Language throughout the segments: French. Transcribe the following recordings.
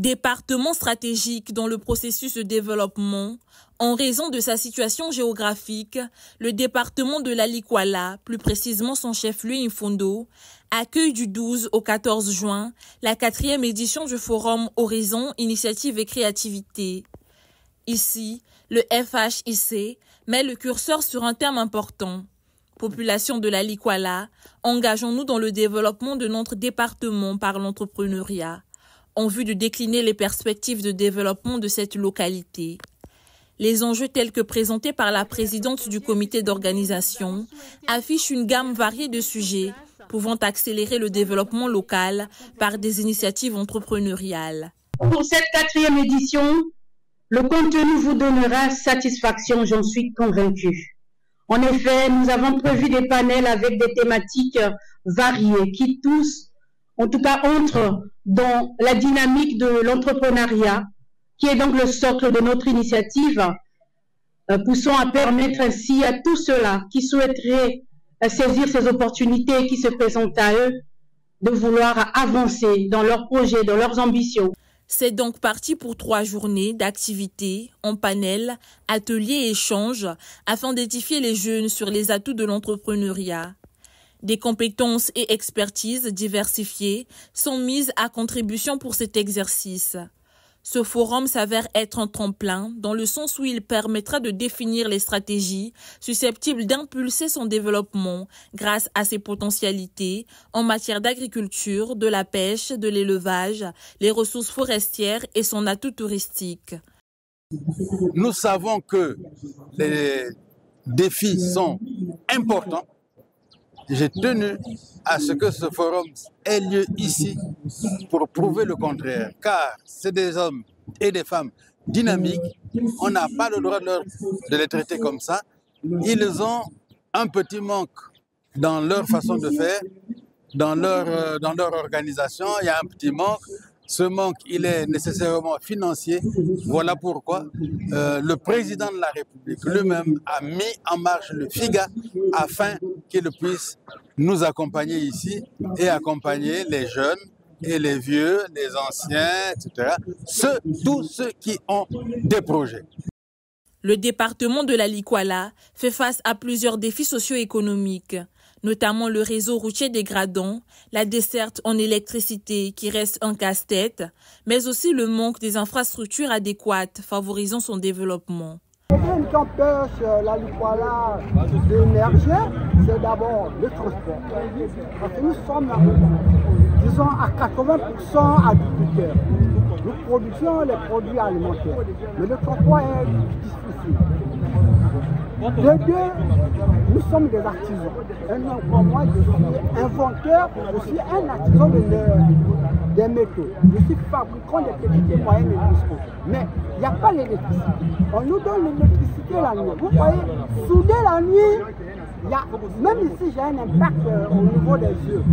Département stratégique dans le processus de développement, en raison de sa situation géographique, le département de l'Alikwala, plus précisément son chef-lieu Imfondo, accueille du 12 au 14 juin la 4e édition du forum Horizon, Initiative et Créativité. Ici, le FHIC met le curseur sur un thème important. Population de l'Alikwala, engageons-nous dans le développement de notre département par l'entrepreneuriat, en vue de décliner les perspectives de développement de cette localité. Les enjeux tels que présentés par la présidente du comité d'organisation affichent une gamme variée de sujets pouvant accélérer le développement local par des initiatives entrepreneuriales. Pour cette 4e édition, le contenu vous donnera satisfaction, j'en suis convaincue. En effet, nous avons prévu des panels avec des thématiques variées qui tous, en tout cas, entrent dans la dynamique de l'entrepreneuriat, qui est donc le socle de notre initiative, poussant à permettre ainsi à tous ceux-là qui souhaiteraient saisir ces opportunités qui se présentent à eux, de vouloir avancer dans leurs projets, dans leurs ambitions. C'est donc parti pour 3 journées d'activités, en panel, ateliers et échanges, afin d'édifier les jeunes sur les atouts de l'entrepreneuriat. Des compétences et expertises diversifiées sont mises à contribution pour cet exercice. Ce forum s'avère être un tremplin dans le sens où il permettra de définir les stratégies susceptibles d'impulser son développement grâce à ses potentialités en matière d'agriculture, de la pêche, de l'élevage, les ressources forestières et son atout touristique. Nous savons que les défis sont importants. J'ai tenu à ce que ce forum ait lieu ici pour prouver le contraire, car c'est des hommes et des femmes dynamiques. On n'a pas le droit de les traiter comme ça. Ils ont un petit manque dans leur façon de faire, dans leur organisation. Il y a un petit manque. Ce manque, il est nécessairement financier. Voilà pourquoi le président de la République lui-même a mis en marche le FIGA afin qu'il puisse nous accompagner ici et accompagner les jeunes et les vieux, les anciens, etc. Tous ceux qui ont des projets. Le département de l'Alikwala fait face à plusieurs défis socio-économiques, notamment le réseau routier dégradant, la desserte en électricité qui reste un casse-tête, mais aussi le manque des infrastructures adéquates favorisant son développement. Qui empêche l'Alikwala d'émerger, c'est d'abord le transport. Parce que nous sommes, disons, à 80% agriculteurs. Nous produisons les produits alimentaires, mais le transport est difficile. De deux, nous sommes des artisans. Moi, je suis inventeur, je suis un artisan des métaux. Je suis fabricant des petites et moyennes industries. Mais il n'y a pas l'électricité. On nous donne l'électricité la nuit. Vous voyez, souder la nuit, même ici j'ai un impact au niveau des yeux.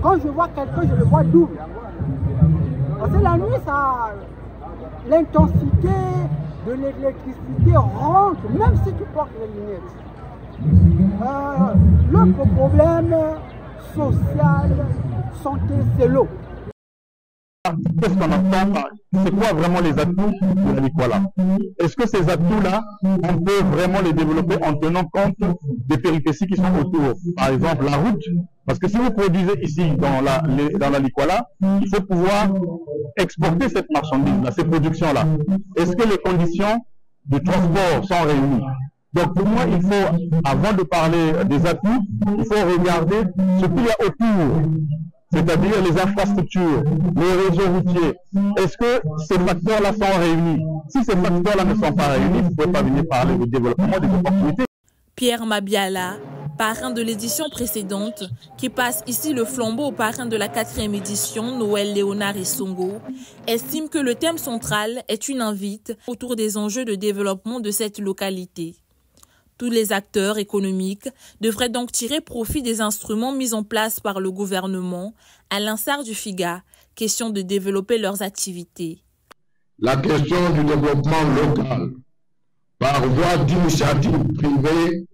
Quand je vois quelqu'un, je le vois double. Parce que la nuit, l'intensité de l'électricité rentre, même si tu portes les lunettes. L'autre problème social, santé, c'est l'eau. Qu'est-ce qu'on entend? C'est quoi vraiment les atouts de l'Alikwala? Est-ce que ces atouts-là, on peut vraiment les développer en tenant compte des péripéties qui sont autour? Par exemple, la route. Parce que si vous produisez ici, dans l'Alikwala, il faut pouvoir exporter cette marchandise-là, ces productions-là. Est-ce que les conditions de transport sont réunies? Donc pour moi, il faut, avant de parler des atouts, il faut regarder ce qu'il y a autour. C'est-à-dire les infrastructures, les réseaux routiers. Est-ce que ces facteurs-là sont réunis? Si ces facteurs-là ne sont pas réunis, vous ne pouvez pas venir parler du développement des opportunités. Pierre Mabiala, parrain de l'édition précédente, qui passe ici le flambeau au parrain de la 4e édition, Noël Léonard et Songo, estime que le thème central est une invite autour des enjeux de développement de cette localité. Tous les acteurs économiques devraient donc tirer profit des instruments mis en place par le gouvernement, à l'instar du FIGA, question de développer leurs activités. La question du développement local, par voie d'initiative privée,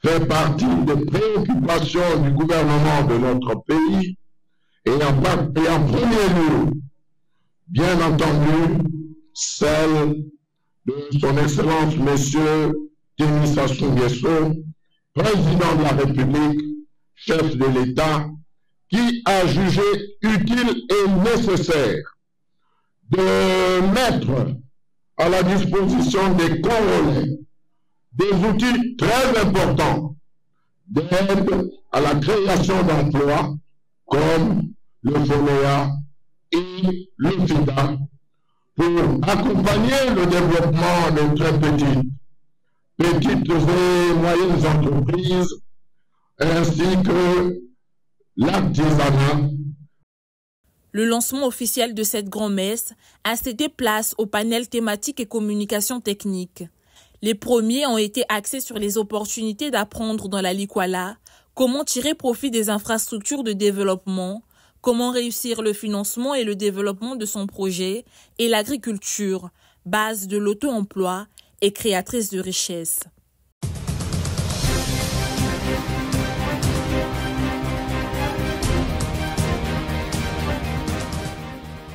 fait partie des préoccupations du gouvernement de notre pays et en premier lieu bien entendu celle de son Excellence Monsieur Denis Sassou Nguesso, président de la République, chef de l'État, qui a jugé utile et nécessaire de mettre à la disposition des Congolais des outils très importants d'aide à la création d'emplois comme le FONEA et le FIDA pour accompagner le développement de très petites et moyennes entreprises ainsi que l'artisanat. Le lancement officiel de cette grand-messe a cédé place au panel thématique et communication technique. Les premiers ont été axés sur les opportunités d'apprendre dans la Likuala, comment tirer profit des infrastructures de développement, comment réussir le financement et le développement de son projet, et l'agriculture, base de l'auto-emploi et créatrice de richesse.